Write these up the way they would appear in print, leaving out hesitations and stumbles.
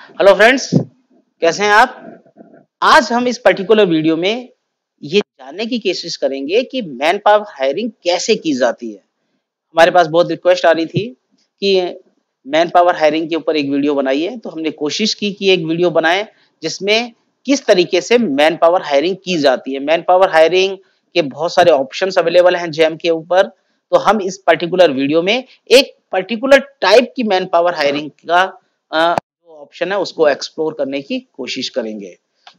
Hello friends, कैसे हैं आप? आज हम इस पर्टिकुलर वीडियो में ये जानने की कोशिश करेंगे कि मैन पावर हायरिंग कैसे की जाती है। हमारे पास बहुत रिक्वेस्ट आ रही थी कि मैन पावर हायरिंग के ऊपर एक वीडियो बनाइए, तो हमने कोशिश की कि एक वीडियो बनाएं जिसमें किस तरीके से मैन पावर हायरिंग की जाती है। मैन पावर हायरिंग के बहुत सारे ऑप्शंस अवेलेबल हैं जेम के ऊपर, तो हम इस पर्टिकुलर वीडियो में एक पर्टिकुलर टाइप की मैन पावर हायरिंग का जो ऑप्शन है उसको एक्सप्लोर करने की कोशिश करेंगे।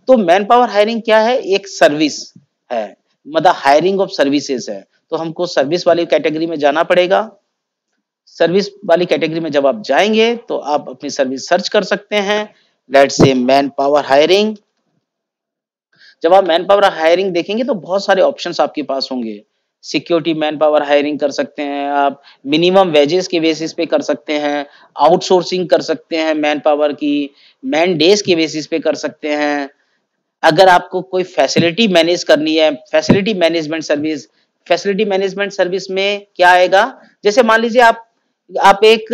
तो मैन पावर हायरिंग क्या है? एक सर्विस है, मतलब हायरिंग ऑफ सर्विसेज है। तो हमको सर्विस वाली कैटेगरी में जाना पड़ेगा। सर्विस वाली कैटेगरी में जब आप जाएंगे तो आप अपनी सर्विस सर्च कर सकते हैं। Let's say man power hiring. जब आप मैन पावर हायरिंग देखेंगे तो बहुत सारे ऑप्शंस आपके पास होंगे। सिक्योरिटी मैन पावर हायरिंग कर सकते हैं आप, मिनिमम वेजेस के बेसिस पे कर सकते हैं, आउटसोर्सिंग कर सकते हैं मैन पावर की, मैन डेज के बेसिस पे कर सकते हैं। अगर आपको कोई फैसिलिटी मैनेज करनी है, facility management service, facility management service में क्या आएगा? जैसे मान लीजिए आप एक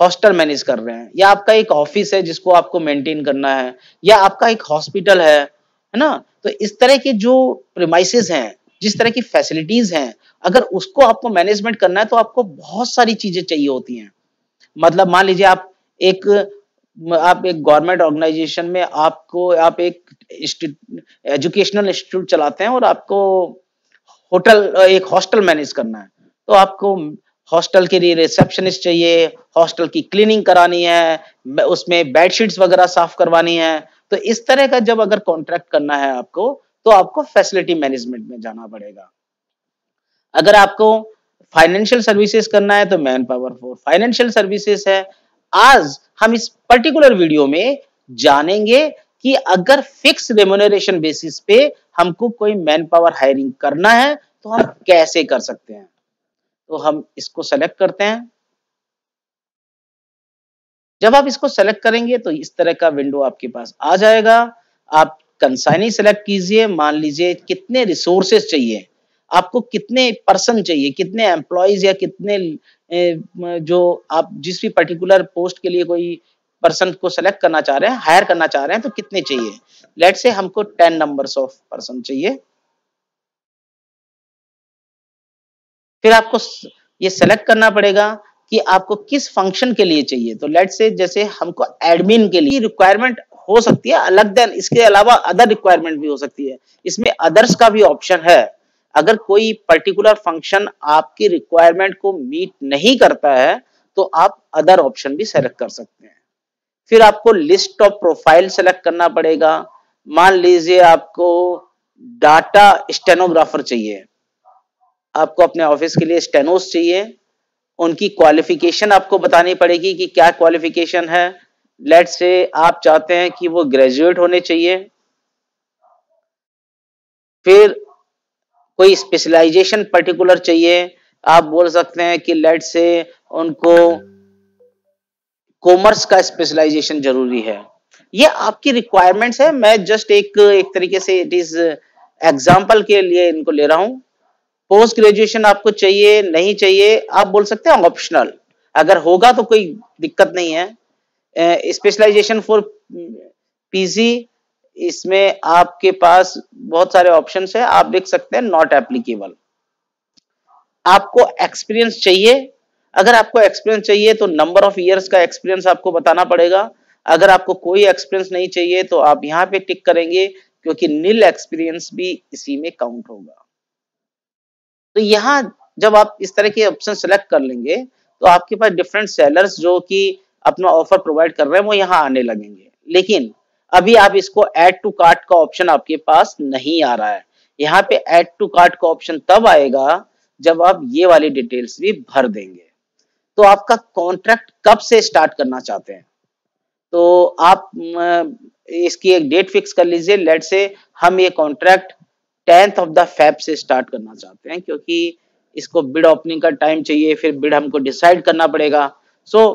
हॉस्टल मैनेज कर रहे हैं, या आपका एक ऑफिस है जिसको आपको मेंटेन करना है, या आपका एक हॉस्पिटल है ना? तो इस तरह के जो प्रीमाइसेस हैं, जिस तरह की फैसिलिटीज हैं, अगर उसको आपको मैनेजमेंट करना है तो आपको बहुत सारी चीजें चाहिए होती हैं। मतलब मान लीजिए एक आप एक गवर्नमेंट ऑर्गेनाइजेशन में आप एक एजुकेशनल इंस्टीट्यूट चलाते हैं और आपको एक हॉस्टल मैनेज करना है। तो आपको हॉस्टल के लिए रिसेप्शनिस्ट चाहिए, हॉस्टल की क्लीनिंग करानी है, उसमें बेडशीट्स वगैरह साफ करवानी है। तो इस तरह का जब अगर कॉन्ट्रैक्ट करना है आपको, तो आपको फैसिलिटी मैनेजमेंट में जाना पड़ेगा। अगर आपको फाइनेंशियल सर्विसेज करना है तो man power for financial services है। आज हम इस पर्टिकुलर वीडियो में जानेंगे कि अगर फिक्स रेम्युनरेशन बेसिस पे हमको कोई मैन पावर हायरिंग करना है तो हम कैसे कर सकते हैं। तो हम इसको सेलेक्ट करते हैं। जब आप इसको सेलेक्ट करेंगे तो इस तरह का विंडो आपके पास आ जाएगा। आप कंसाइनी सेलेक्ट कीजिए। मान लीजिए कितने रिसोर्सेज चाहिए, आपको कितने पर्सन चाहिए, कितने एम्प्लॉइज या कितने जो आप जिस भी पर्टिकुलर पोस्ट के लिए कोई पर्सन को सेलेक्ट करना चाह रहे हैं, हायर करना चाह रहे हैं, तो कितने चाहिए। लेट्स से हमको 10 नंबर्स ऑफ पर्सन चाहिए। फिर आपको ये सेलेक्ट करना पड़ेगा कि आपको किस फंक्शन के लिए चाहिए। तो लेट्स से जैसे हमको एडमिन के लिए रिक्वायरमेंट हो सकती है अलग, देन इसके अलावा अदर रिक्वायरमेंट भी हो सकती है। इसमें अदर्स का भी ऑप्शन है। अगर कोई पर्टिकुलर फंक्शन आपकी रिक्वायरमेंट को मीट नहीं करता है तो आप अदर ऑप्शन भी सेलेक्ट कर सकते हैं। फिर आपको लिस्ट ऑफ प्रोफाइल सेलेक्ट करना पड़ेगा। मान लीजिए आपको डाटा स्टेनोग्राफर चाहिए, आपको अपने ऑफिस के लिए स्टेनोस चाहिए। उनकी क्वालिफिकेशन आपको बतानी पड़ेगी कि क्या क्वालिफिकेशन है। लेट्स से आप चाहते हैं कि वो ग्रेजुएट होने चाहिए। फिर कोई स्पेशलाइजेशन पर्टिकुलर चाहिए, आप बोल सकते हैं कि लेट्स से उनको कॉमर्स का स्पेशलाइजेशन जरूरी है। ये आपकी रिक्वायरमेंट्स है। मैं जस्ट एक तरीके से इट इज एग्जाम्पल के लिए इनको ले रहा हूं। पोस्ट ग्रेजुएशन आपको चाहिए नहीं चाहिए, आप बोल सकते हैं ऑप्शनल। अगर होगा तो कोई दिक्कत नहीं है। स्पेशलाइजेशन फॉर पीजी, इसमें आपके पास बहुत सारे ऑप्शंस है, आप देख सकते हैं नॉट एप्लीकेबल। आपको एक्सपीरियंस चाहिए। अगर आपको एक्सपीरियंस चाहिए तो नंबर ऑफ इयर्स का एक्सपीरियंस आपको बताना पड़ेगा। अगर आपको कोई एक्सपीरियंस नहीं चाहिए तो आप यहाँ पे टिक करेंगे, क्योंकि नील एक्सपीरियंस भी इसी में काउंट होगा। तो यहाँ जब आप इस तरह के ऑप्शन सेलेक्ट कर लेंगे तो आपके पास डिफरेंट सेलर्स जो कि अपना ऑफर प्रोवाइड कर रहे हैं वो यहाँ आने लगेंगे। लेकिन अभी आप इसको ऐड टू कार्ट का ऑप्शन आपके पास नहीं आ रहा है। यहाँ पे ऐड टू कार्ट का ऑप्शन तब आएगा जब आप ये वाली डिटेल्स भी भर देंगे। तो आपका कॉन्ट्रैक्ट कब से स्टार्ट करना चाहते हैं, तो आप इसकी एक डेट फिक्स कर लीजिए। लेट से हम ये contract 10th of the Feb से स्टार्ट करना चाहते हैं, क्योंकि इसको बिड ओपनिंग का टाइम चाहिए, फिर बिड हमको डिसाइड करना पड़ेगा। So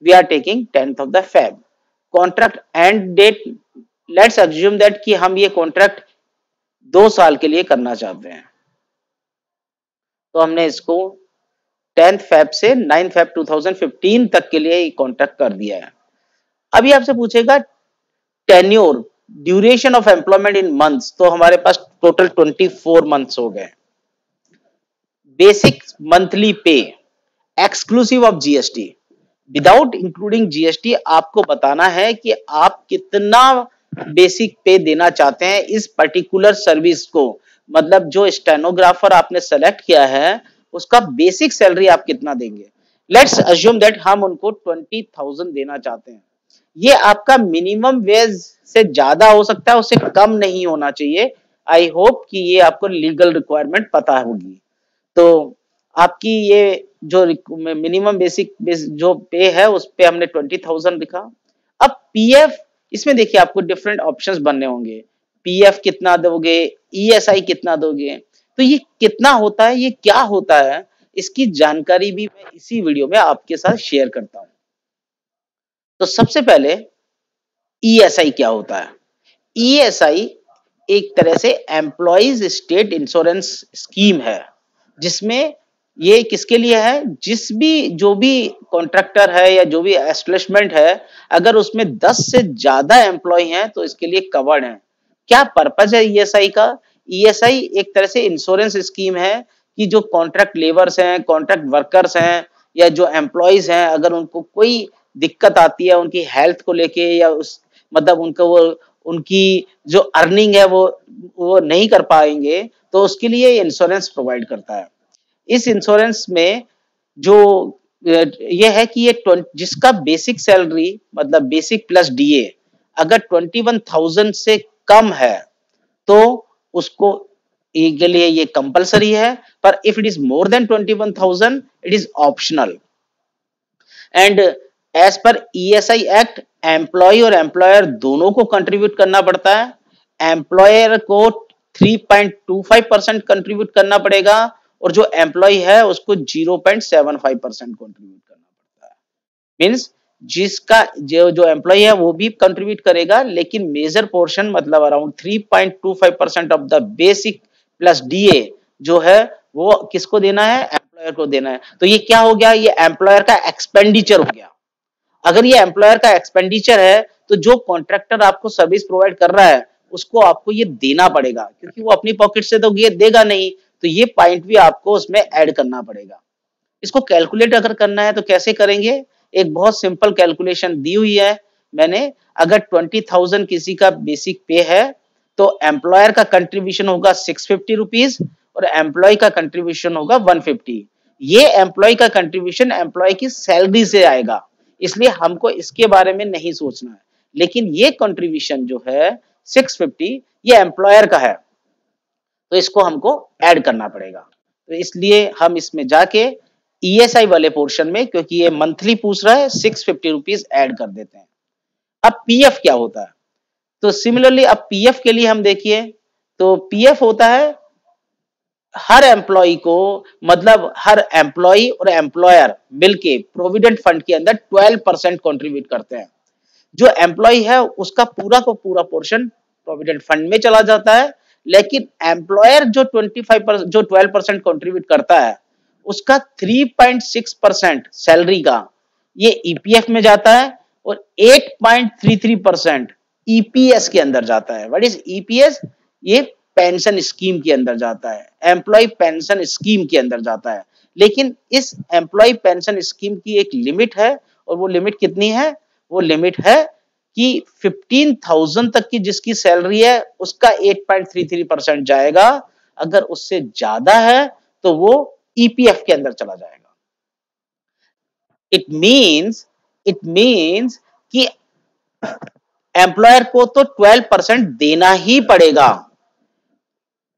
we are taking 10th of the Feb. Contract end date, let's assume that कि हम ये कॉन्ट्रैक्ट 2 साल के लिए करना चाहते हैं। तो हमने इसको 10th फेब से 9th फेब 2015 तक के लिए कॉन्ट्रैक्ट कर दिया है। अभी आपसे पूछेगा tenure, duration of employment in months, तो हमारे पास टोटल 24 मंथ्स हो गए। बेसिक मंथली पे exclusive of GST, without including GST आपको बताना है कि आप कितना बेसिक पे देना चाहते हैं इस पर्टिकुलर सर्विस को, मतलब जो स्टेनोग्राफर आपने सेलेक्ट किया है उसका बेसिक सैलरी आप कितना देंगे। लेट्स अज्यूम दैट हम उनको 20,000 देना चाहते हैं। ये आपका मिनिमम वेज से ज्यादा हो सकता है, उससे कम नहीं होना चाहिए। आई होप कि ये आपको लीगल रिक्वायरमेंट पता होगी। तो आपकी ये जो मिनिमम बेसिक जो पे है उस पे हमने 20,000 लिखा। अब पीएफ, इसमें देखिए आपको डिफरेंट ऑप्शंस बनने होंगे। पीएफ कितना दोगे, ईएसआई कितना दोगे, तो ये कितना होता है, ये क्या होता है, इसकी जानकारी भी मैं इसी वीडियो में आपके साथ शेयर करता हूं। तो सबसे पहले ईएसआई क्या होता है। ईएसआई एक तरह से एम्प्लॉइज स्टेट इंश्योरेंस स्कीम है, जिसमें ये किसके लिए है, जो भी कॉन्ट्रैक्टर है या जो भी एस्टेब्लिशमेंट है, अगर उसमें 10 से ज्यादा एम्प्लॉय हैं तो इसके लिए कवर्ड है। क्या पर्पज है ईएसआई का। ईएसआई एक तरह से इंश्योरेंस स्कीम है कि जो कॉन्ट्रैक्ट लेबर्स हैं, कॉन्ट्रैक्ट वर्कर्स हैं या जो एम्प्लॉयज हैं, अगर उनको कोई दिक्कत आती है उनकी हेल्थ को लेके या उस मतलब उनको वो उनकी जो अर्निंग है वो नहीं कर पाएंगे, तो उसके लिए इंश्योरेंस प्रोवाइड करता है। इस इंश्योरेंस में जो ये है कि ये जिसका बेसिक सैलरी मतलब बेसिक प्लस डीए अगर 21,000 से कम है तो उसको के लिए ये कंपलसरी है, पर if it is more than 21,000 it is optional. And as per ESI act employee और एम्प्लॉयर दोनों को कंट्रीब्यूट करना पड़ता है। एम्प्लॉयर को 3.25% कंट्रीब्यूट करना पड़ेगा और जो एम्प्लॉय है उसको 0.75% कंट्रीब्यूट करना पड़ता है। मींस जिसका जो एम्प्लॉय है वो भी कंट्रीब्यूट करेगा, लेकिन मेजर पोर्शन मतलब around 3.25% of the basic plus DA जो है वो किसको देना है, एम्प्लॉयर को देना है। तो ये क्या हो गया, ये एम्प्लॉयर का एक्सपेंडिचर हो गया। अगर ये एम्प्लॉयर का एक्सपेंडिचर है तो जो कॉन्ट्रैक्टर आपको सर्विस प्रोवाइड कर रहा है उसको आपको ये देना पड़ेगा, क्योंकि वो अपनी पॉकेट से तो ये देगा नहीं, तो ये पॉइंट भी आपको उसमें ऐड करना पड़ेगा। इसको कैलकुलेट अगर करना है तो कैसे करेंगे, एक बहुत सिंपल कैलकुलेशन दी हुई है मैंने। अगर 20,000 किसी का बेसिक पे है तो एम्प्लॉयर का कंट्रीब्यूशन होगा 650 रुपीज और एम्प्लॉय का कंट्रीब्यूशन होगा 150। ये एम्प्लॉय का कंट्रीब्यूशन एम्प्लॉय की सैलरी से आएगा, इसलिए हमको इसके बारे में नहीं सोचना है। लेकिन ये कंट्रीब्यूशन जो है 650 ये एम्प्लॉयर का है, तो इसको हमको ऐड करना पड़ेगा। तो इसलिए हम इसमें जाके ईएसआई वाले पोर्शन में, क्योंकि ये मंथली पूछ रहा है, 650 रुपीज ऐड कर देते हैं। अब पीएफ क्या होता है, तो सिमिलरली अब पीएफ के लिए हम देखिए, तो पीएफ होता है हर एम्प्लॉय को, मतलब हर एम्प्लॉय और एम्प्लॉयर मिलके प्रोविडेंट फंड के अंदर 12% कंट्रीब्यूट करते हैं। जो एम्प्लॉय है उसका पूरा को पूरा पोर्शन प्रोविडेंट फंड में चला जाता है, लेकिन एम्प्लॉयर जो 12% कंट्रीब्यूट करता है उसका 3.6% सैलरी का ये ईपीएफ में जाता है और 8.33% ईपीएस के अंदर जाता है। व्हाट इज ईपीएस, ये पेंशन स्कीम के अंदर जाता है, एम्प्लॉय पेंशन स्कीम के अंदर जाता है। लेकिन इस एम्प्लॉय पेंशन स्कीम की एक लिमिट है, और वो लिमिट कितनी है, वो लिमिट है कि 15,000 तक की जिसकी सैलरी है उसका 8.33% जाएगा, अगर उससे ज्यादा है तो वो ईपीएफ के अंदर चला जाएगा। इट मीन्स कि एम्प्लॉयर को तो 12% देना ही पड़ेगा।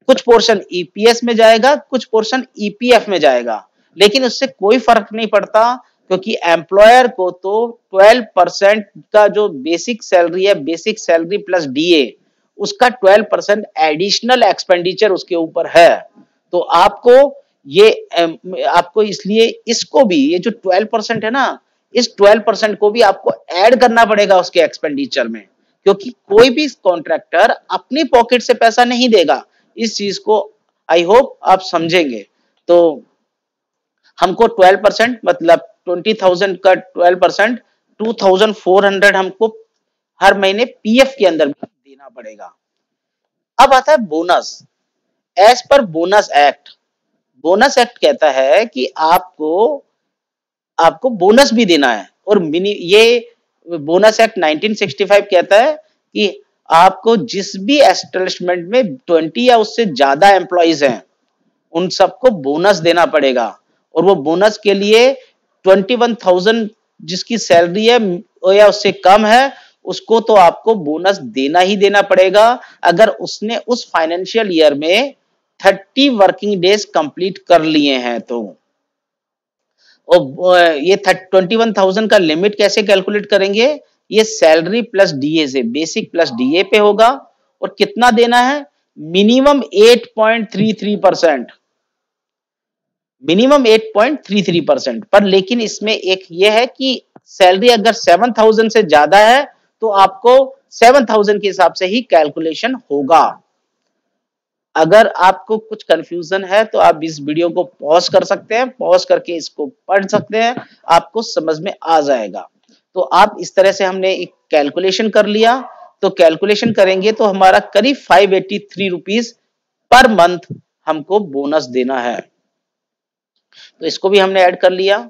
कुछ पोर्शन ईपीएस में जाएगा, कुछ पोर्शन ईपीएफ में जाएगा, लेकिन उससे कोई फर्क नहीं पड़ता, क्योंकि एम्प्लॉयर को तो 12% का जो बेसिक सैलरी है, बेसिक सैलरी प्लस डीए, उसका 12% एडिशनल एक्सपेंडिचर उसके ऊपर है। तो आपको इसलिए इसको भी, ये जो 12% है ना, इस 12% को भी आपको ऐड करना पड़ेगा उसके एक्सपेंडिचर में, क्योंकि कोई भी कॉन्ट्रैक्टर अपनी पॉकेट से पैसा नहीं देगा। इस चीज को आई होप आप समझेंगे। तो हमको 12% मतलब 20,000 का 12% 2400 हमको हर महीने पीएफ के अंदर भी देना पड़ेगा। अब आता है bonus. As per bonus act, bonus act कहता है कि आपको आपको बोनस भी देना है। और ये बोनस एक्ट 1965 कहता है कि आपको जिस भी एस्टेब्लिशमेंट में 20 या उससे ज्यादा एम्प्लॉइज हैं उन सबको बोनस देना पड़ेगा। और वो बोनस के लिए 21,000 जिसकी सैलरी है या उससे कम है उसको तो आपको बोनस देना ही देना पड़ेगा, अगर उसने उस फाइनेंशियल ईयर में 30 वर्किंग डेज कंप्लीट कर लिए हैं तो। और ये 21,000 का लिमिट कैसे कैलकुलेट करेंगे? ये सैलरी प्लस डीए से, बेसिक प्लस डीए पे होगा। और कितना देना है? मिनिमम 8.33%, मिनिमम 8.33% पर। लेकिन इसमें एक ये है कि सैलरी अगर 7,000 से ज्यादा है तो आपको 7,000 के हिसाब से ही कैलकुलेशन होगा। अगर आपको कुछ कंफ्यूजन है तो आप इस वीडियो को पॉज कर सकते हैं, पॉज करके इसको पढ़ सकते हैं, आपको समझ में आ जाएगा। तो आप इस तरह से हमने एक कैलकुलेशन कर लिया। तो कैलकुलेशन करेंगे तो हमारा करीब 583 रुपीज पर मंथ हमको बोनस देना है। तो इसको भी हमने ऐड कर लिया।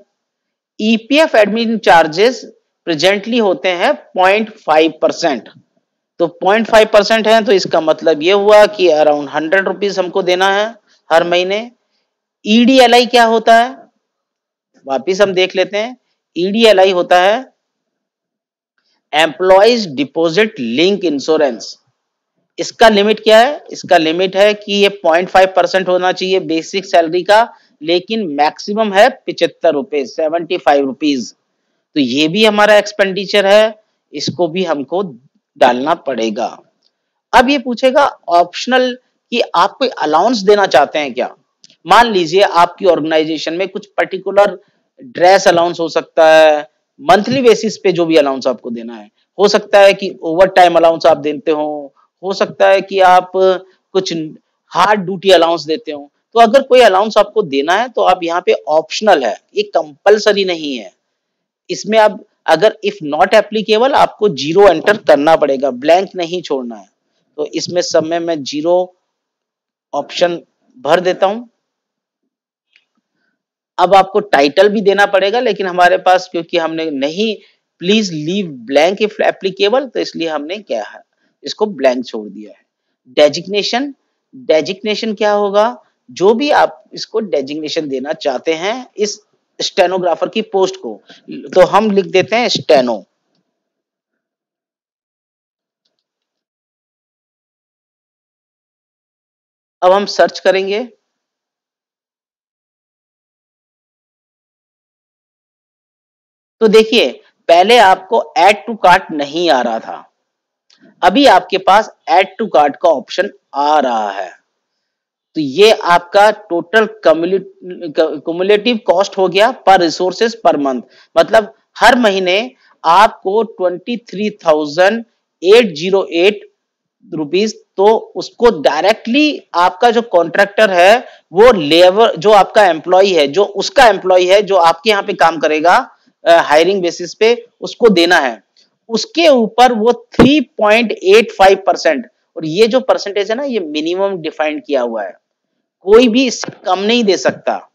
ईपीएफ एडमिन चार्जेस प्रेजेंटली होते हैं 0.5%। तो 0.5% है तो इसका मतलब ये हुआ कि अराउंड 100 रुपीज हमको देना है हर महीने। ईडीएलआई क्या होता है? वापिस हम देख लेते हैं। ईडीएलआई होता है एम्प्लॉइज डिपॉजिट लिंक इंश्योरेंस। इसका लिमिट क्या है? इसका लिमिट है कि ये 0.5% होना चाहिए बेसिक सैलरी का, लेकिन मैक्सिमम है 75 रुपीज, 75 रुपीज। तो ये भी हमारा एक्सपेंडिचर है, इसको भी हमको डालना पड़ेगा। अब ये पूछेगा ऑप्शनल कि आप कोई अलाउंस देना चाहते हैं क्या? मान लीजिए आपकी ऑर्गेनाइजेशन में कुछ पर्टिकुलर ड्रेस अलाउंस हो सकता है, मंथली बेसिस पे जो भी अलाउंस आपको देना है। हो सकता है कि ओवर टाइम अलाउंस आप देते हो सकता है कि आप कुछ हार्ड ड्यूटी अलाउंस देते हो। तो अगर कोई अलाउंस आपको देना है तो आप यहाँ पे ऑप्शनल है, ये कंपलसरी नहीं है। इसमें आप अगर इफ नॉट एप्लीकेबल आपको जीरो एंटर करना पड़ेगा, ब्लैंक नहीं छोड़ना है। तो इसमें सब में मैं जीरो ऑप्शन भर देता हूं। अब आपको टाइटल भी देना पड़ेगा, लेकिन हमारे पास क्योंकि हमने नहीं please leave blank if applicable, तो इसलिए हमने क्या है इसको ब्लैंक छोड़ दिया है। डेजिग्नेशन, डेजिग्नेशन क्या होगा? जो भी आप इसको डेजिग्नेशन देना चाहते हैं इस स्टेनोग्राफर की पोस्ट को, तो हम लिख देते हैं स्टेनो। अब हम सर्च करेंगे। तो देखिए पहले आपको ऐड टू कार्ट नहीं आ रहा था, अभी आपके पास ऐड टू कार्ट का ऑप्शन आ रहा है। तो ये आपका टोटल क्युमुलेटिव कॉस्ट हो गया पर रिसोर्सेज पर मंथ। मतलब हर महीने आपको 23,808 रुपीज, तो उसको डायरेक्टली आपका जो कॉन्ट्रैक्टर है वो लेबर जो आपका एम्प्लॉय है, जो उसका एम्प्लॉय है जो आपके यहाँ पे काम करेगा हायरिंग बेसिस पे, उसको देना है। उसके ऊपर वो 3.85%, और ये जो परसेंटेज है ना ये मिनिमम डिफाइंड किया हुआ है, कोई भी इससे कम नहीं दे सकता।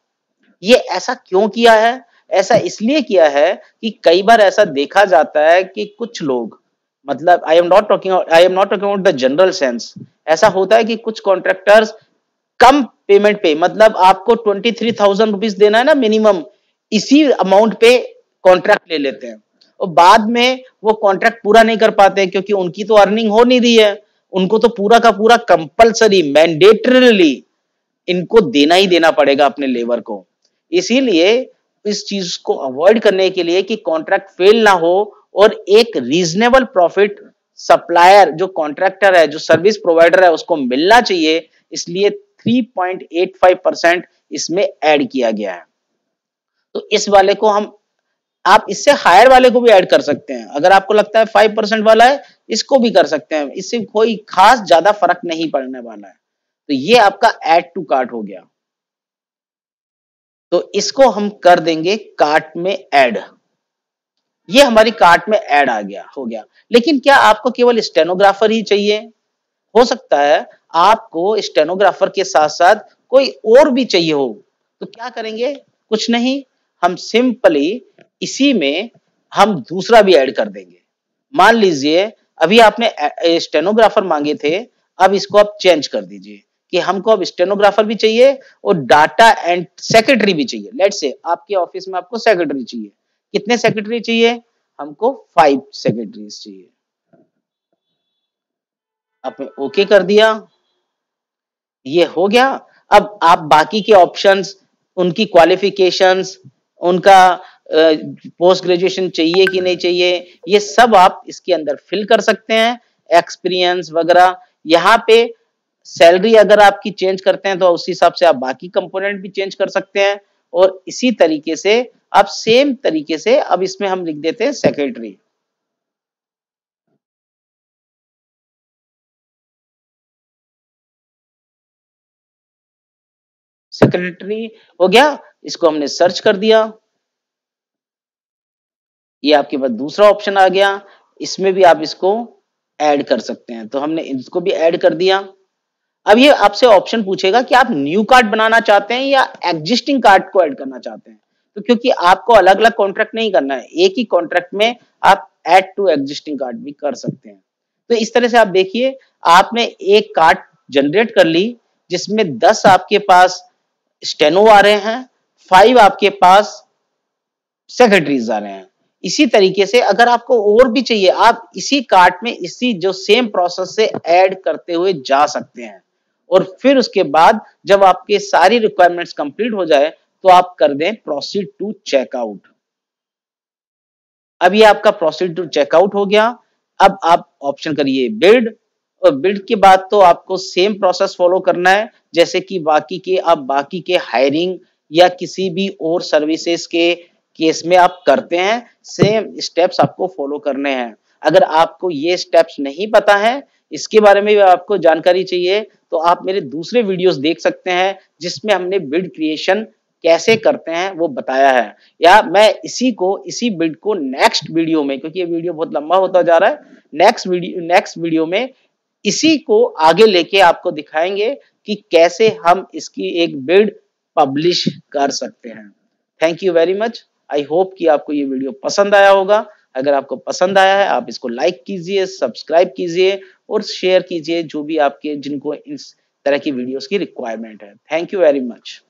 ये ऐसा क्यों किया है? ऐसा इसलिए किया है कि कई बार ऐसा देखा जाता है कि कुछ लोग, मतलब I am not talking about the general sense, ऐसा होता है कि कुछ कॉन्ट्रैक्टर्स कम पेमेंट पे, मतलब आपको 23,000 रुपीज देना है ना मिनिमम, इसी अमाउंट पे कॉन्ट्रैक्ट ले लेते हैं और बाद में वो कॉन्ट्रैक्ट पूरा नहीं कर पाते क्योंकि उनकी तो अर्निंग हो नहीं रही है। उनको तो पूरा का पूरा कंपलसरी मैंडेटरीली इनको देना ही देना पड़ेगा अपने लेबर को। इसीलिए इस चीज को अवॉइड करने के लिए कि कॉन्ट्रैक्ट फेल ना हो और एक रीजनेबल प्रॉफिट सप्लायर जो कॉन्ट्रैक्टर है, जो सर्विस प्रोवाइडर है, उसको मिलना चाहिए, इसलिए 3.85% इसमें ऐड किया गया है। तो इस वाले को हम, आप इससे हायर वाले को भी ऐड कर सकते हैं। अगर आपको लगता है 5% वाला है इसको भी कर सकते हैं, इससे कोई खास ज्यादा फर्क नहीं पड़ने वाला है। तो ये आपका ऐड टू कार्ट हो गया। तो इसको हम कर देंगे कार्ट में ऐड। ये हमारी कार्ट में ऐड आ गया हो गया। लेकिन क्या आपको केवल स्टेनोग्राफर ही चाहिए? हो सकता है आपको स्टेनोग्राफर के साथ साथ कोई और भी चाहिए हो, तो क्या करेंगे? कुछ नहीं, हम सिंपली इसी में हम दूसरा भी ऐड कर देंगे। मान लीजिए अभी आपने स्टेनोग्राफर मांगे थे, अब इसको आप चेंज कर दीजिए कि हमको अब स्टेनोग्राफर भी चाहिए और डाटा एंड सेक्रेटरी भी चाहिए। लेट्स से आपके ऑफिस में आपको सेक्रेटरी चाहिए। कितने सेक्रेटरी चाहिए? हमको 5 सेक्रेटरीज चाहिए। आपने ओके कर दिया, ये हो गया। अब आप बाकी के ऑप्शंस, उनकी क्वालिफिकेशंस, उनका पोस्ट ग्रेजुएशन चाहिए कि नहीं चाहिए, ये सब आप इसके अंदर फिल कर सकते हैं, एक्सपीरियंस वगैरह। यहाँ पे सैलरी अगर आपकी चेंज करते हैं तो उस हिसाब से आप बाकी कंपोनेंट भी चेंज कर सकते हैं। और इसी तरीके से आप सेम तरीके से अब इसमें हम लिख देते हैं सेक्रेटरी। सेक्रेटरी हो गया, इसको हमने सर्च कर दिया, ये आपके पास दूसरा ऑप्शन आ गया। इसमें भी आप इसको ऐड कर सकते हैं, तो हमने इसको भी ऐड कर दिया। अब ये आपसे ऑप्शन पूछेगा कि आप न्यू कार्ड बनाना चाहते हैं या एग्जिस्टिंग कार्ड को ऐड करना चाहते हैं। तो क्योंकि आपको अलग अलग कॉन्ट्रैक्ट नहीं करना है, एक ही कॉन्ट्रैक्ट में आप ऐड टू एग्जिस्टिंग कार्ड भी कर सकते हैं। तो इस तरह से आप देखिए, आपने एक कार्ड जनरेट कर ली जिसमें 10 आपके पास स्टेनो आ रहे हैं, 5 आपके पास सेक्रेटरीज आ रहे हैं। इसी तरीके से अगर आपको और भी चाहिए, आप इसी कार्ट में इसी जो सेम प्रोसेस से ऐड करते हुए जा सकते हैं। और फिर उसके बाद जब आपके सारी रिक्वायरमेंट्स कंप्लीट हो जाए तो आप कर दें प्रोसीड टू चेकआउट। अब ये आपका प्रोसीड टू चेकआउट हो गया। अब आप ऑप्शन करिए बिल्ड, और बिल्ड के बाद तो आपको सेम प्रोसेस फॉलो करना है जैसे कि बाकी के हायरिंग या किसी भी और सर्विसेज के केस में आप करते हैं, सेम स्टेप्स आपको फॉलो करने हैं। अगर आपको ये स्टेप्स नहीं पता है, इसके बारे में भी आपको जानकारी चाहिए, तो आप मेरे दूसरे वीडियोस देख सकते हैं जिसमें हमने बिल्ड क्रिएशन कैसे करते हैं वो बताया है। या मैं इसी बिल्ड को नेक्स्ट वीडियो में, क्योंकि ये वीडियो बहुत लंबा होता जा रहा है, नेक्स्ट वीडियो में इसी को आगे लेके आपको दिखाएंगे कि कैसे हम इसकी एक बिल्ड पब्लिश कर सकते हैं। Thank you very much. I hope कि आपको ये वीडियो पसंद आया होगा। अगर आपको पसंद आया है, आप इसको लाइक कीजिए, सब्सक्राइब कीजिए और शेयर कीजिए जो भी आपके जिनको इस तरह की वीडियोस की रिक्वायरमेंट है। Thank you very much.